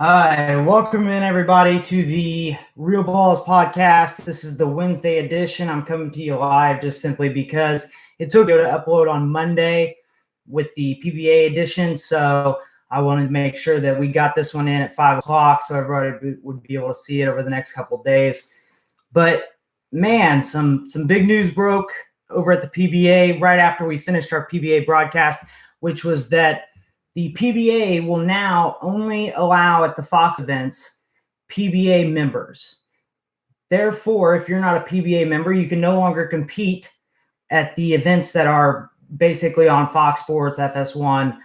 Hi, welcome in everybody to the Real Ballz podcast. This is the Wednesday edition. I'm coming to you live just simply because it took me to upload on Monday with the PWBA edition. So I wanted to make sure that we got this one in at 5 o'clock so everybody would be able to see it over the next couple of days. But man, some big news broke over at the PWBA right after we finished our PWBA broadcast, which was that the PWBA will now only allow at the Fox events PWBA members. Therefore, if you're not a PWBA member, you can no longer compete at the events that are basically on Fox Sports, FS1,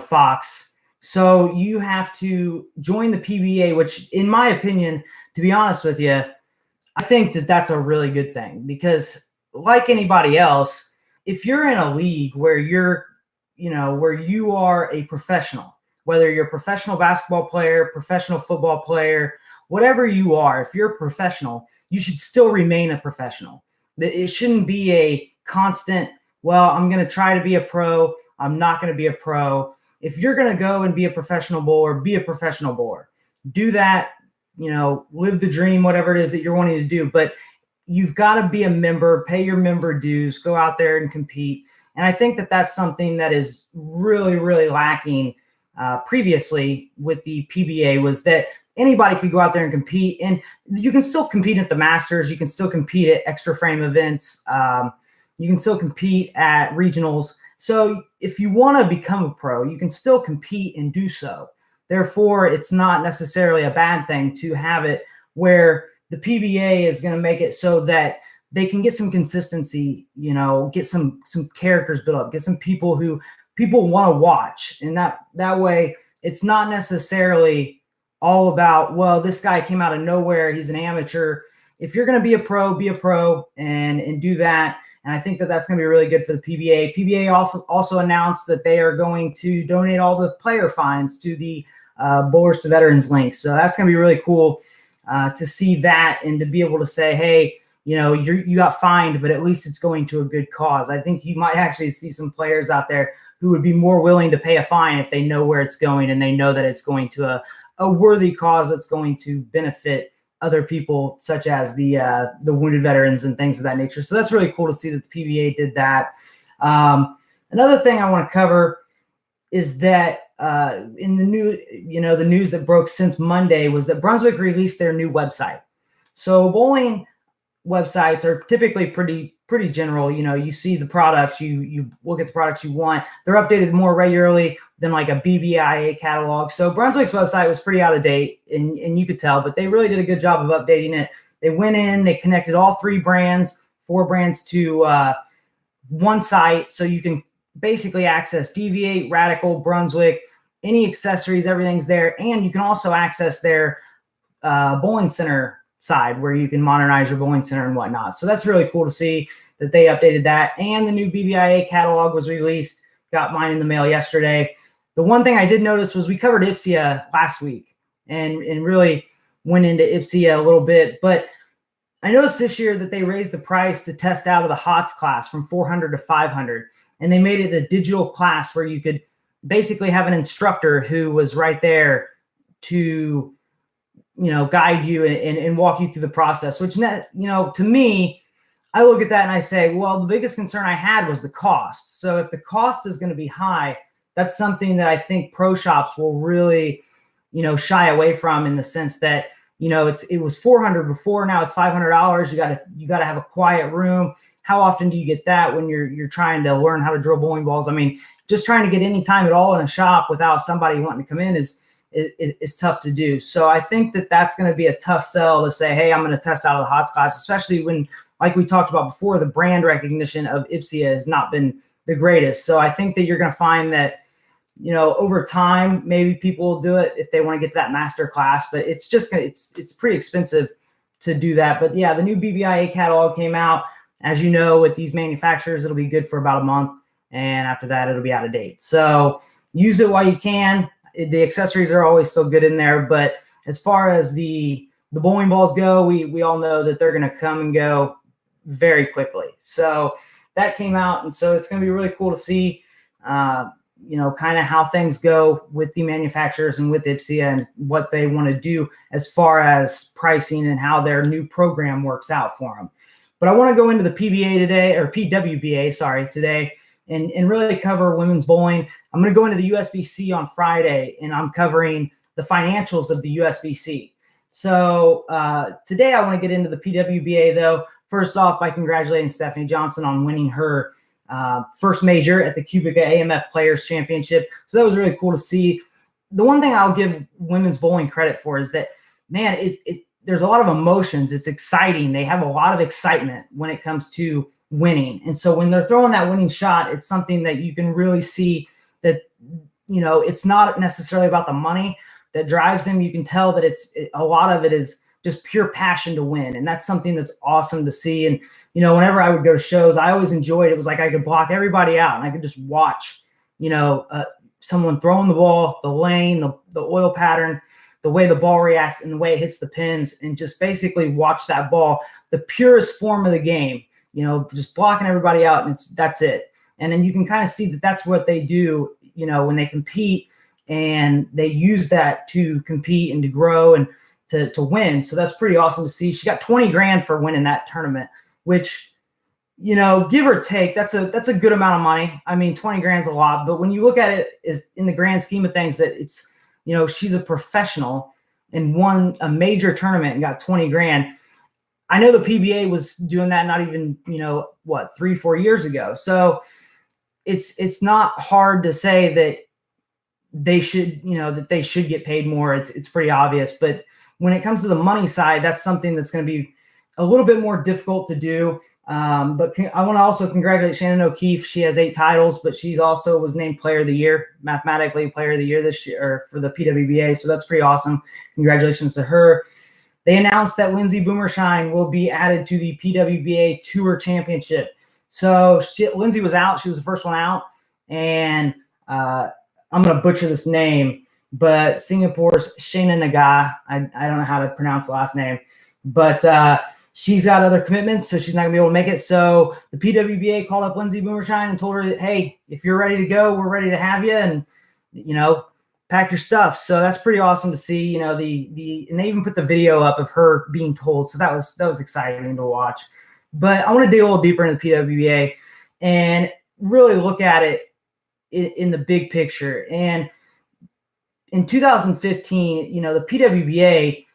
Fox. So you have to join the PWBA, which in my opinion, to be honest with you, I think that that's a really good thing because like anybody else, if you're in a league where where you are a professional, whether you're a professional basketball player, professional football player, whatever you are, if you're a professional, you should still remain a professional. It shouldn't be a constant, well, I'm going to try to be a pro, I'm not going to be a pro. If you're going to go and be a professional bowler, be a professional bowler. Do that, live the dream, whatever it is that you're wanting to do. But you've got to be a member, pay your member dues, go out there and compete. And I think that that's something that is really, really lacking previously with the PWBA was that anybody could go out there and compete. And you can still compete at the Masters. You can still compete at extra frame events. You can still compete at regionals. So if you want to become a pro, you can still compete and do so. Therefore, it's not necessarily a bad thing to have it where the PWBA is going to make it so that they can get some consistency, get some characters built up, get some people who people want to watch. And that way it's not necessarily all about, well, this guy came out of nowhere, he's an amateur. If you're going to be a pro and do that. And I think that that's going to be really good for the PWBA. PWBA also announced that they are going to donate all the player fines to the Bowlers to Veterans link. So that's going to be really cool to see that and to be able to say, hey, you got fined, but at least it's going to a good cause. I think you might actually see some players out there who would be more willing to pay a fine if they know where it's going and they know that it's going to a worthy cause that's going to benefit other people, such as the wounded veterans and things of that nature. So that's really cool to see that the PWBA did that. Another thing I want to cover is that in the news that broke since Monday was that Brunswick released their new website. So bowling websites are typically pretty general. You see the products, you look at the products you want. They're updated more regularly than like a BBIA catalog. So Brunswick's website was pretty out of date, and you could tell, but they really did a good job of updating it. They went in, they connected all four brands to one site, so you can basically access Deviate, Radical, Brunswick, any accessories, everything's there, and you can also access their bowling center side where you can modernize your bowling center and whatnot. So that's really cool to see that they updated that. And the new BBIA catalog was released. Got mine in the mail yesterday. The one thing I did notice was we covered IPSIA last week and really went into IPSIA a little bit. But I noticed this year that they raised the price to test out of the HOTS class from 400 to 500. And they made it a digital class where you could basically have an instructor who was right there to guide you and walk you through the process, which, to me, I look at that and I say, well, the biggest concern I had was the cost. So if the cost is going to be high, that's something that I think pro shops will really, shy away from, in the sense that, it was $400 before, now it's $500. You got to have a quiet room. How often do you get that when you're trying to learn how to drill bowling balls? I mean, just trying to get any time at all in a shop without somebody wanting to come in is tough to do. So I think that that's going to be a tough sell to say, hey, I'm going to test out of the HOTS class, especially when, like we talked about before, the brand recognition of IPSIA has not been the greatest. So I think that you're going to find that, over time, maybe people will do it if they want to get to that master class, but it's just it's pretty expensive to do that. But yeah, the new BBIA catalog came out. As you know, with these manufacturers, it'll be good for about a month, and after that, it'll be out of date. So use it while you can. The accessories are always still good in there, but as far as the bowling balls go, we all know that they're going to come and go very quickly. So that came out, and so it's going to be really cool to see kind of how things go with the manufacturers and with IPSIA and what they want to do as far as pricing and how their new program works out for them. But I want to go into the PBA today, or PWBA, sorry, today, and really cover women's bowling. I'm going to go into the USBC on Friday, and I'm covering the financials of the USBC. So today I want to get into the PWBA, though. First off, by congratulating Stephanie Johnson on winning her first major at the Cubica AMF Players Championship. So that was really cool to see. The one thing I'll give women's bowling credit for is that, man, there's a lot of emotions. It's exciting. They have a lot of excitement when it comes to winning. And so when they're throwing that winning shot, it's something that you can really see that, it's not necessarily about the money that drives them. You can tell that a lot of it is just pure passion to win. And that's something that's awesome to see. And, whenever I would go to shows, I always enjoyed it. It was like I could block everybody out and I could just watch, someone throwing the ball, the lane, the oil pattern, the way the ball reacts and the way it hits the pins, and just basically watch that ball, the purest form of the game, just blocking everybody out, and that's it. And then you can kind of see that that's what they do, when they compete, and they use that to compete and to grow and to win. So that's pretty awesome to see. She got 20 grand for winning that tournament, which, give or take, that's a good amount of money. I mean, 20 grand's a lot, but when you look at it is in the grand scheme of things, that it's, she's a professional and won a major tournament and got 20 grand. I know the PBA was doing that not even, 3-4 years ago. So it's not hard to say that they should, that they should get paid more. It's pretty obvious. But when it comes to the money side, that's something that's going to be a little bit more difficult to do. But I want to also congratulate Shannon O'Keefe. She has 8 titles, but she also was named Player of the Year, mathematically Player of the Year this year, or for the PWBA. So that's pretty awesome. Congratulations to her. They announced that Lindsay Boomer will be added to the PWBA Tour Championship. So Lindsay was out. She was the first one out. And I'm going to butcher this name, but Singapore's Shayna Naga. I don't know how to pronounce the last name, but she's got other commitments, so she's not going to be able to make it. So the PWBA called up Lindsay Boomer and told her that, hey, if you're ready to go, we're ready to have you, and, pack your stuff. So that's pretty awesome to see, and they even put the video up of her being told. So that was exciting to watch. But I want to dig a little deeper into the PWBA and really look at it in the big picture. And in 2015, the PWBA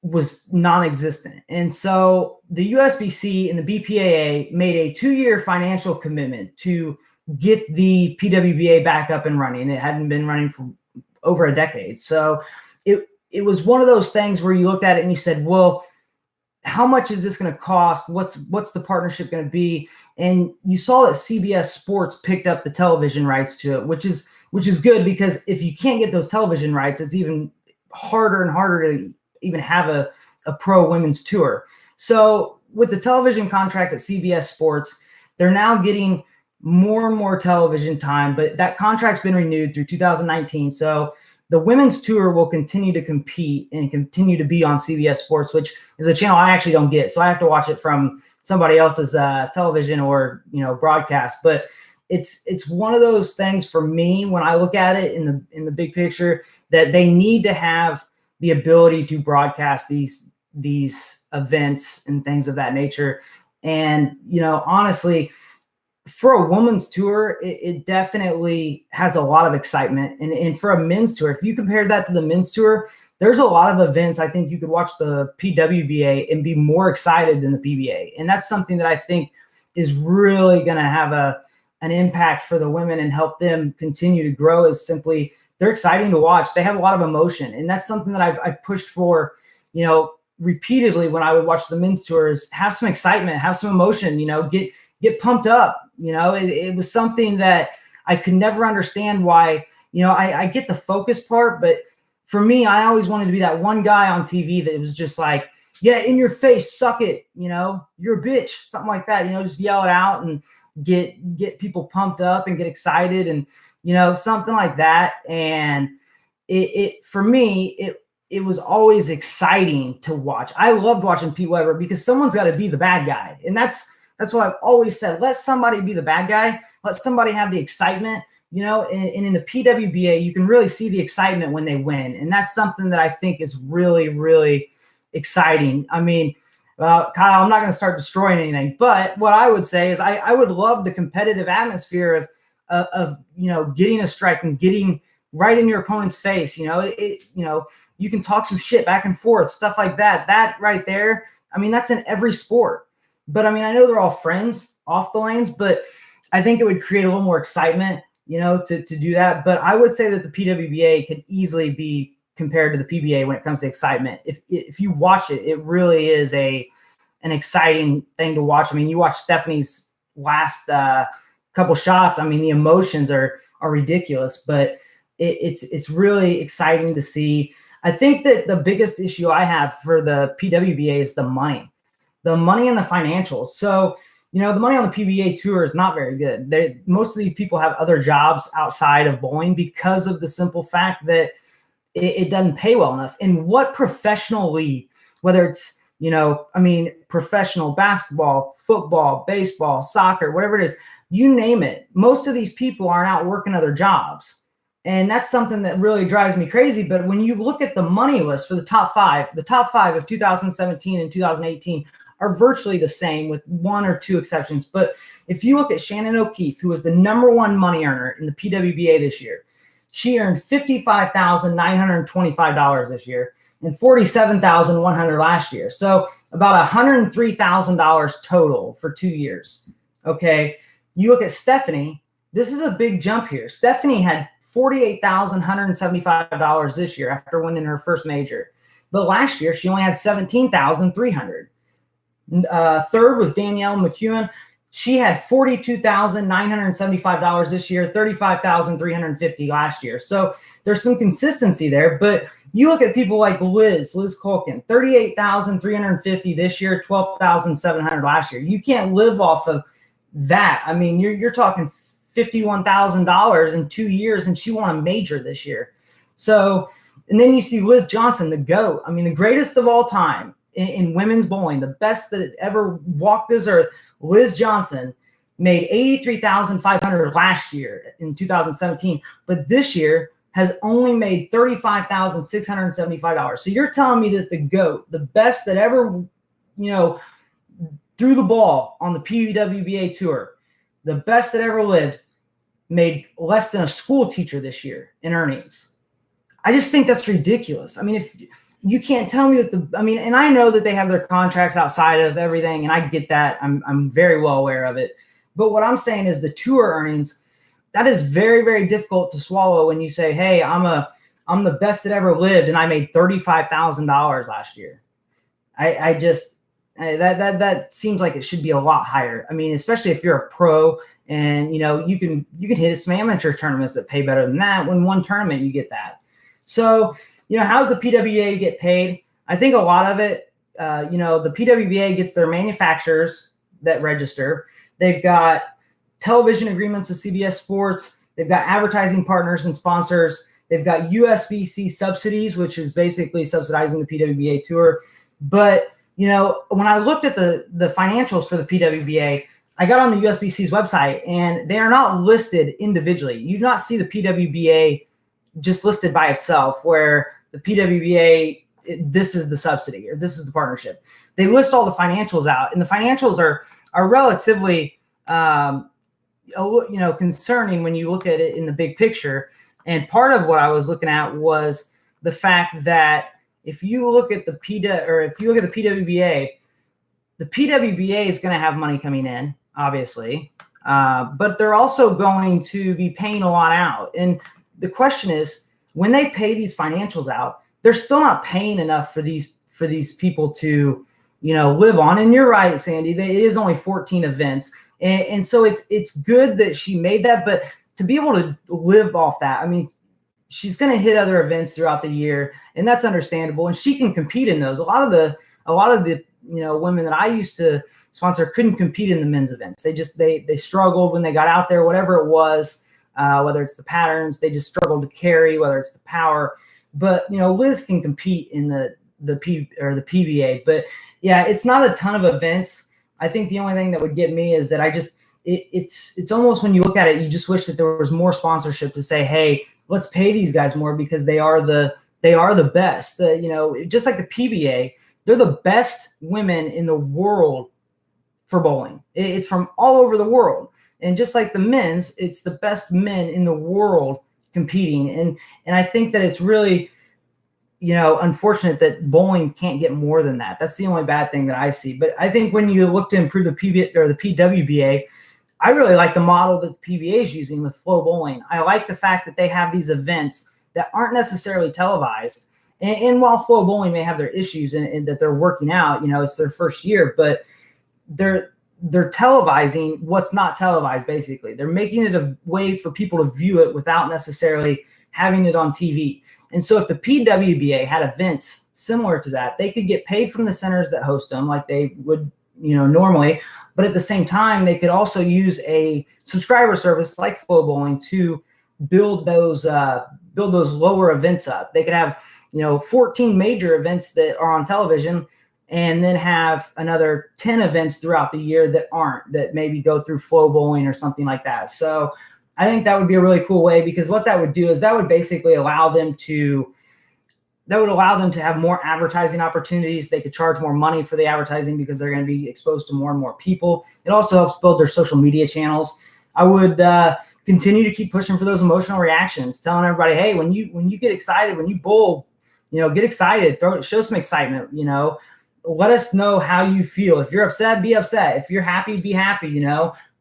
was non-existent. And so the USBC and the BPAA made a 2-year financial commitment to get the PWBA back up and running. It hadn't been running for over a decade. So it was one of those things where you looked at it and you said, well, how much is this going to cost? What's the partnership going to be? And you saw that CBS Sports picked up the television rights to it, which is good, because if you can't get those television rights, it's even harder and harder to even have a pro women's tour. So with the television contract at CBS Sports, they're now getting more and more television time, but that contract's been renewed through 2019. So the women's tour will continue to compete and continue to be on CBS Sports, which is a channel I actually don't get. So I have to watch it from somebody else's television or, broadcast. But it's one of those things for me when I look at it in the big picture, that they need to have the ability to broadcast these events and things of that nature. And, honestly, for a women's tour, it definitely has a lot of excitement. And for a men's tour, if you compare that to the men's tour, there's a lot of events I think you could watch the PWBA and be more excited than the PBA. And that's something that I think is really going to have an impact for the women and help them continue to grow. Is simply they're exciting to watch. They have a lot of emotion. And that's something that I've pushed for, repeatedly when I would watch the men's tours. Have some excitement, have some emotion, get pumped up. It was something that I could never understand why, I get the focus part, but for me, I always wanted to be that one guy on TV that was just like, yeah, in your face, suck it, you're a bitch, something like that, just yell it out and get people pumped up and get excited and, something like that. And it for me, it was always exciting to watch. I loved watching Pete Weber because someone's got to be the bad guy. And that's what I've always said. Let somebody be the bad guy. Let somebody have the excitement and in the PWBA, you can really see the excitement when they win. And that's something that I think is really, really exciting. I mean, Kyle, I'm not going to start destroying anything, but what I would say is I would love the competitive atmosphere of getting a strike and getting right in your opponent's face. You can talk some shit back and forth, stuff like that. That right there, I mean, that's in every sport. But I mean, I know they're all friends off the lanes, but I think it would create a little more excitement, to do that. But I would say that the PWBA could easily be compared to the PBA when it comes to excitement. If you watch it, it really is an exciting thing to watch. I mean, you watch Stephanie's last couple shots. I mean, the emotions are ridiculous, but it's really exciting to see. I think that the biggest issue I have for the PWBA is the money and the financials. So, the money on the PBA tour is not very good. Most of these people have other jobs outside of bowling because of the simple fact that it doesn't pay well enough. And what professional league, whether it's, professional basketball, football, baseball, soccer, whatever it is, you name it, most of these people aren't out working other jobs. And that's something that really drives me crazy. But when you look at the money list for the top five of 2017 and 2018 are virtually the same with one or two exceptions. But if you look at Shannon O'Keefe, who was the number one money earner in the PWBA this year, she earned $55,925 this year and $47,100 last year. So about $103,000 total for 2 years. Okay. You look at Stephanie, this is a big jump here. Stephanie had $48,175 this year after winning her first major. But last year, she only had $17,300. Third was Danielle McEwen. She had $42,975 this year, $35,350 last year. So there's some consistency there. But you look at people like Liz Colkin, $38,350 this year, $12,700 last year. You can't live off of that. I mean, you're talking $51,000 in 2 years, and she won a major this year. So, and then you see Liz Johnson, the GOAT. I mean, the greatest of all time in women's bowling, the best that ever walked this earth. Liz Johnson made $83,500 last year in 2017, but this year has only made $35,675. So you're telling me that the GOAT, the best that ever, threw the ball on the PWBA tour, the best that ever lived, made less than a school teacher this year in earnings. I just think that's ridiculous. I mean, if you can't tell me that and I know that they have their contracts outside of everything, and I get that. I'm very well aware of it. But what I'm saying is the tour earnings, that is very, very difficult to swallow when you say, hey, I'm the best that ever lived, and I made $35,000 last year. That seems like it should be a lot higher. I mean, especially if you're a pro and, you can hit some amateur tournaments that pay better than that. When one tournament, you get that. So, how's the PWBA get paid? I think a lot of it, the PWBA gets their manufacturers that register. They've got television agreements with CBS Sports. They've got advertising partners and sponsors. They've got USBC subsidies, which is basically subsidizing the PWBA tour. But, when I looked at the financials for the PWBA, I got on the USBC's website, and they are not listed individually. You do not see the PWBA just listed by itself, where the PWBA, this is the subsidy or this is the partnership. They list all the financials out, and the financials are relatively, concerning when you look at it in the big picture. And part of what I was looking at was the fact that if you look at the PWBA, the PWBA is going to have money coming in, obviously, but they're also going to be paying a lot out. And the question is, when they pay these financials out, they're still not paying enough for these people to, live on. And you're right, Sandy, it is only 14 events. And so it's good that she made that, but to be able to live off that, I mean, she's going to hit other events throughout the year, and that's understandable. And she can compete in those. A lot of the women that I used to sponsor couldn't compete in the men's events. They struggled when they got out there, whatever it was. Whether it's the patterns, they just struggle to carry, whether it's the power. But, Liz can compete in the PBA. But, yeah, it's not a ton of events. I think the only thing that would get me is that I it's almost, when you look at it, you just wish that there was more sponsorship to say, hey, let's pay these guys more because they are the best. Just like the PBA, they're the best women in the world for bowling. It's from all over the world. And just like the men's, it's the best men in the world competing. And I think that it's really, unfortunate that bowling can't get more than that. That's the only bad thing that I see. But I think when you look to improve the PBA or the PWBA, I really like the model that the PBA is using with Flow Bowling. I like the fact that they have these events that aren't necessarily televised. And while Flow Bowling may have their issues and that they're working out, it's their first year, but they're televising what's not televised, basically. They're making it a way for people to view it without necessarily having it on TV. And so if the PWBA had events similar to that, they could get paid from the centers that host them like they would, normally. But at the same time, they could also use a subscriber service like Flow Bowling to build those lower events up. They could have, 14 major events that are on television, and then have another 10 events throughout the year that aren't, that maybe go through Flow Bowling or something like that. So I think that would be a really cool way, because what that would do is that would basically allow them to have more advertising opportunities. They could charge more money for the advertising because they're going to be exposed to more and more people. It also helps build their social media channels. I would continue to keep pushing for those emotional reactions, telling everybody, hey, when you get excited, when you bowl, get excited, show some excitement, let us know how you feel. If you're upset, be upset. If you're happy, be happy,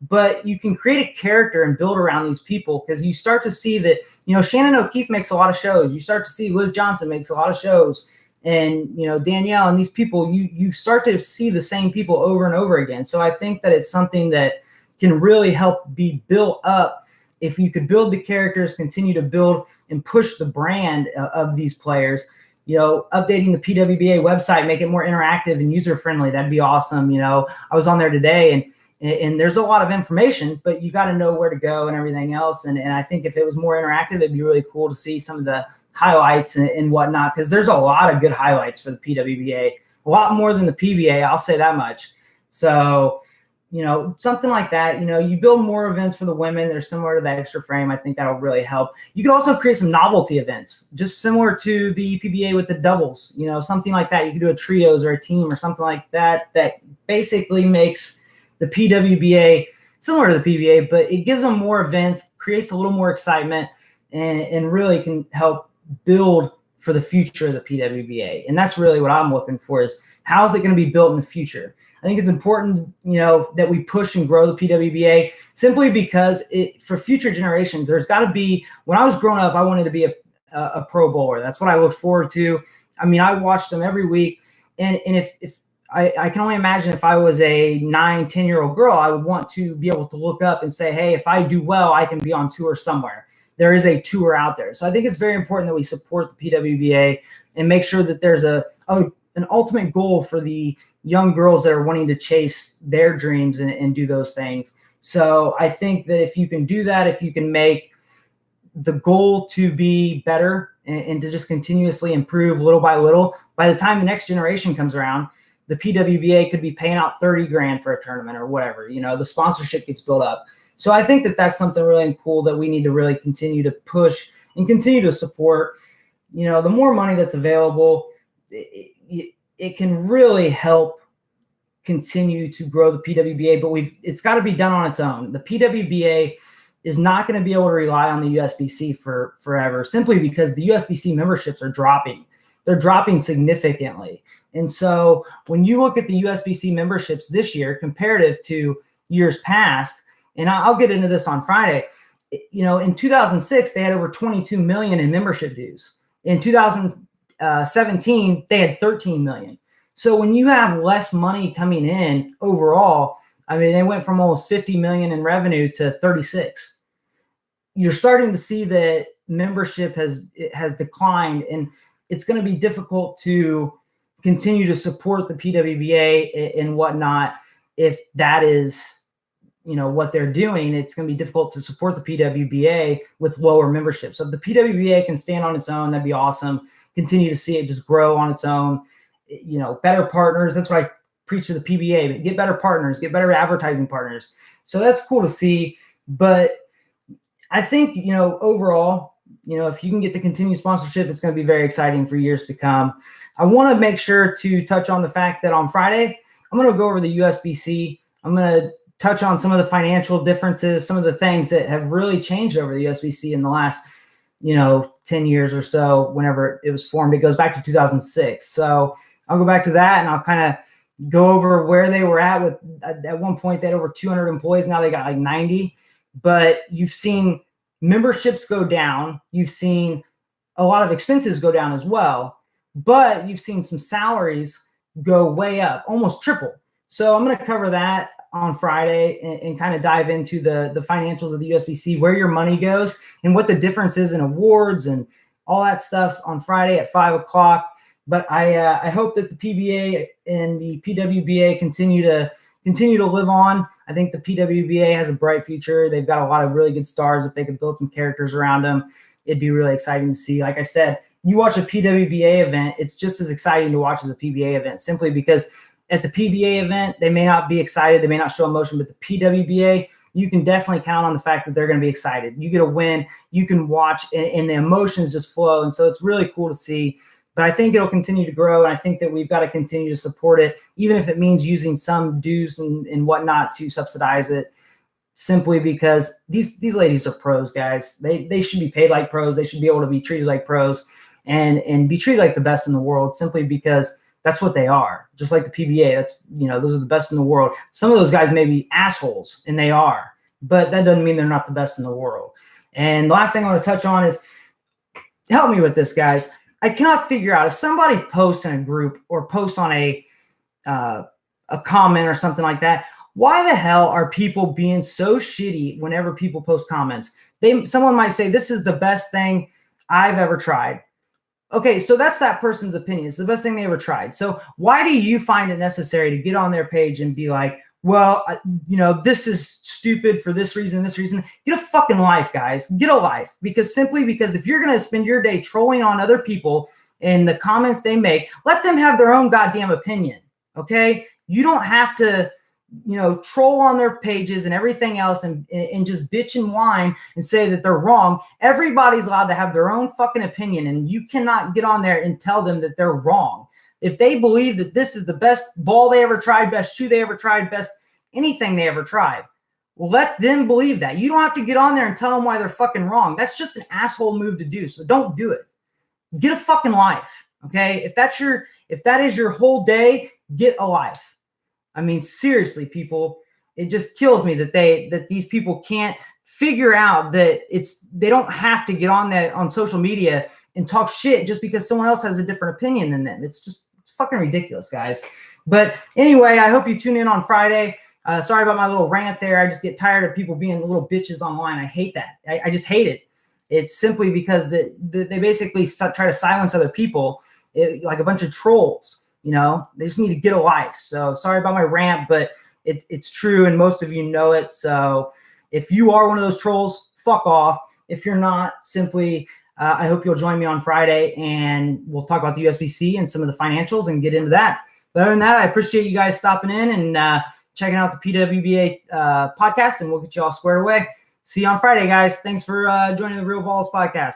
But you can create a character and build around these people, because you start to see that, Shannon O'Keefe makes a lot of shows. You start to see Liz Johnson makes a lot of shows. And, Danielle and these people, you start to see the same people over and over again. So I think that it's something that can really help be built up if you could build the characters, continue to build and push the brand of these players. Updating the PWBA website, make it more interactive and user-friendly. That'd be awesome. I was on there today, and there's a lot of information, but you got to know where to go and everything else. And I think if it was more interactive, it'd be really cool to see some of the highlights and whatnot, because there's a lot of good highlights for the PWBA, a lot more than the PBA. I'll say that much. So, something like that. You build more events for the women that are similar to that extra frame. I think that'll really help. You could also create some novelty events, just similar to the PBA with the doubles, something like that. You could do a trios or a team or something like that, that basically makes the PWBA similar to the PBA, but it gives them more events, creates a little more excitement, and really can help build for the future of the PWBA. And that's really what I'm looking for, is how is it going to be built in the future? I think it's important, that we push and grow the PWBA, simply because for future generations, there's got to be, when I was growing up, I wanted to be a pro bowler. That's what I looked forward to. I mean, I watched them every week. And if I can only imagine if I was a 9-10-year-old girl, I would want to be able to look up and say, hey, if I do well, I can be on tour somewhere. There is a tour out there. So I think it's very important that we support the PWBA and make sure that there's an ultimate goal for the young girls that are wanting to chase their dreams and do those things. So I think that if you can do that, if you can make the goal to be better and to just continuously improve little by little, by the time the next generation comes around, the PWBA could be paying out $30,000 for a tournament or whatever. The sponsorship gets built up. So I think that that's something really cool that we need to really continue to push and continue to support. The more money that's available, it can really help continue to grow the PWBA, but it's got to be done on its own. The PWBA is not going to be able to rely on the USBC for forever, simply because the USBC memberships are dropping. They're dropping significantly. And so when you look at the USBC memberships this year comparative to years past, and I'll get into this on Friday, in 2006, they had over 22 million in membership dues. In 2017, they had 13 million. So when you have less money coming in overall, I mean, they went from almost 50 million in revenue to 36. You're starting to see that membership has declined, and it's going to be difficult to continue to support the PWBA and whatnot if that is, what they're doing. It's going to be difficult to support the PWBA with lower membership. So if the PWBA can stand on its own, that'd be awesome. Continue to see it just grow on its own. Better partners. That's what I preach to the PBA, get better partners, get better advertising partners. So that's cool to see. But I think, overall, if you can get the continued sponsorship, it's going to be very exciting for years to come. I want to make sure to touch on the fact that on Friday, I'm going to go over the USBC. I'm going to touch on some of the financial differences, some of the things that have really changed over the USBC in the last, 10 years or so, whenever it was formed. It goes back to 2006. So I'll go back to that, and I'll kind of go over where they were at. At one point, they had over 200 employees. Now they got like 90. But you've seen memberships go down. You've seen a lot of expenses go down as well. But you've seen some salaries go way up, almost triple. So I'm going to cover that on Friday and kind of dive into the financials of the USBC, where your money goes and what the difference is in awards and all that stuff on Friday at 5:00. But I hope that the PBA and the PWBA continue to live on. I think the PWBA has a bright future. They've got a lot of really good stars. If they could build some characters around them, it'd be really exciting to see. Like I said, you watch a PWBA event, it's just as exciting to watch as a PBA event, simply because at the PBA event, they may not be excited, they may not show emotion, but the PWBA, you can definitely count on the fact that they're going to be excited. You get a win, you can watch, and the emotions just flow. And so it's really cool to see. But I think it'll continue to grow, and I think that we've got to continue to support it, even if it means using some dues and whatnot to subsidize it, simply because these ladies are pros, guys. They should be paid like pros. They should be able to be treated like pros and be treated like the best in the world, simply because that's what they are. Just like the PBA, those are the best in the world. Some of those guys may be assholes, and they are, but that doesn't mean they're not the best in the world. And the last thing I want to touch on is, help me with this, guys. I cannot figure out if somebody posts in a group or posts on a comment or something like that, why the hell are people being so shitty whenever people post comments? Someone might say, this is the best thing I've ever tried. Okay, so that's that person's opinion. It's the best thing they ever tried. So why do you find it necessary to get on their page and be like, well, this is stupid for this reason, this reason? Get a fucking life, guys. Get a life. Because if you're going to spend your day trolling on other people and the comments they make, let them have their own goddamn opinion, okay? You don't have to, troll on their pages and everything else and just bitch and whine and say that they're wrong. Everybody's allowed to have their own fucking opinion, and you cannot get on there and tell them that they're wrong. If they believe that this is the best ball they ever tried, best shoe they ever tried, best anything they ever tried, well, let them believe that. You don't have to get on there and tell them why they're fucking wrong. That's just an asshole move to do. So don't do it. Get a fucking life, okay? If that is your whole day, get a life. I mean, seriously, people, it just kills me that these people can't figure out that they don't have to get on social media and talk shit just because someone else has a different opinion than them. It's fucking ridiculous, guys. But anyway, I hope you tune in on Friday. Sorry about my little rant there. I just get tired of people being little bitches online. I hate that. I just hate it. It's simply because they basically try to silence other people like a bunch of trolls. They just need to get a life. So sorry about my rant, but it's true, and most of you know it. So if you are one of those trolls, fuck off. If you're not, simply I hope you'll join me on Friday, and we'll talk about the USBC and some of the financials and get into that. But other than that, I appreciate you guys stopping in and checking out the PWBA podcast, and we'll get you all squared away. See you on Friday, guys. Thanks for joining the Real Ballz podcast.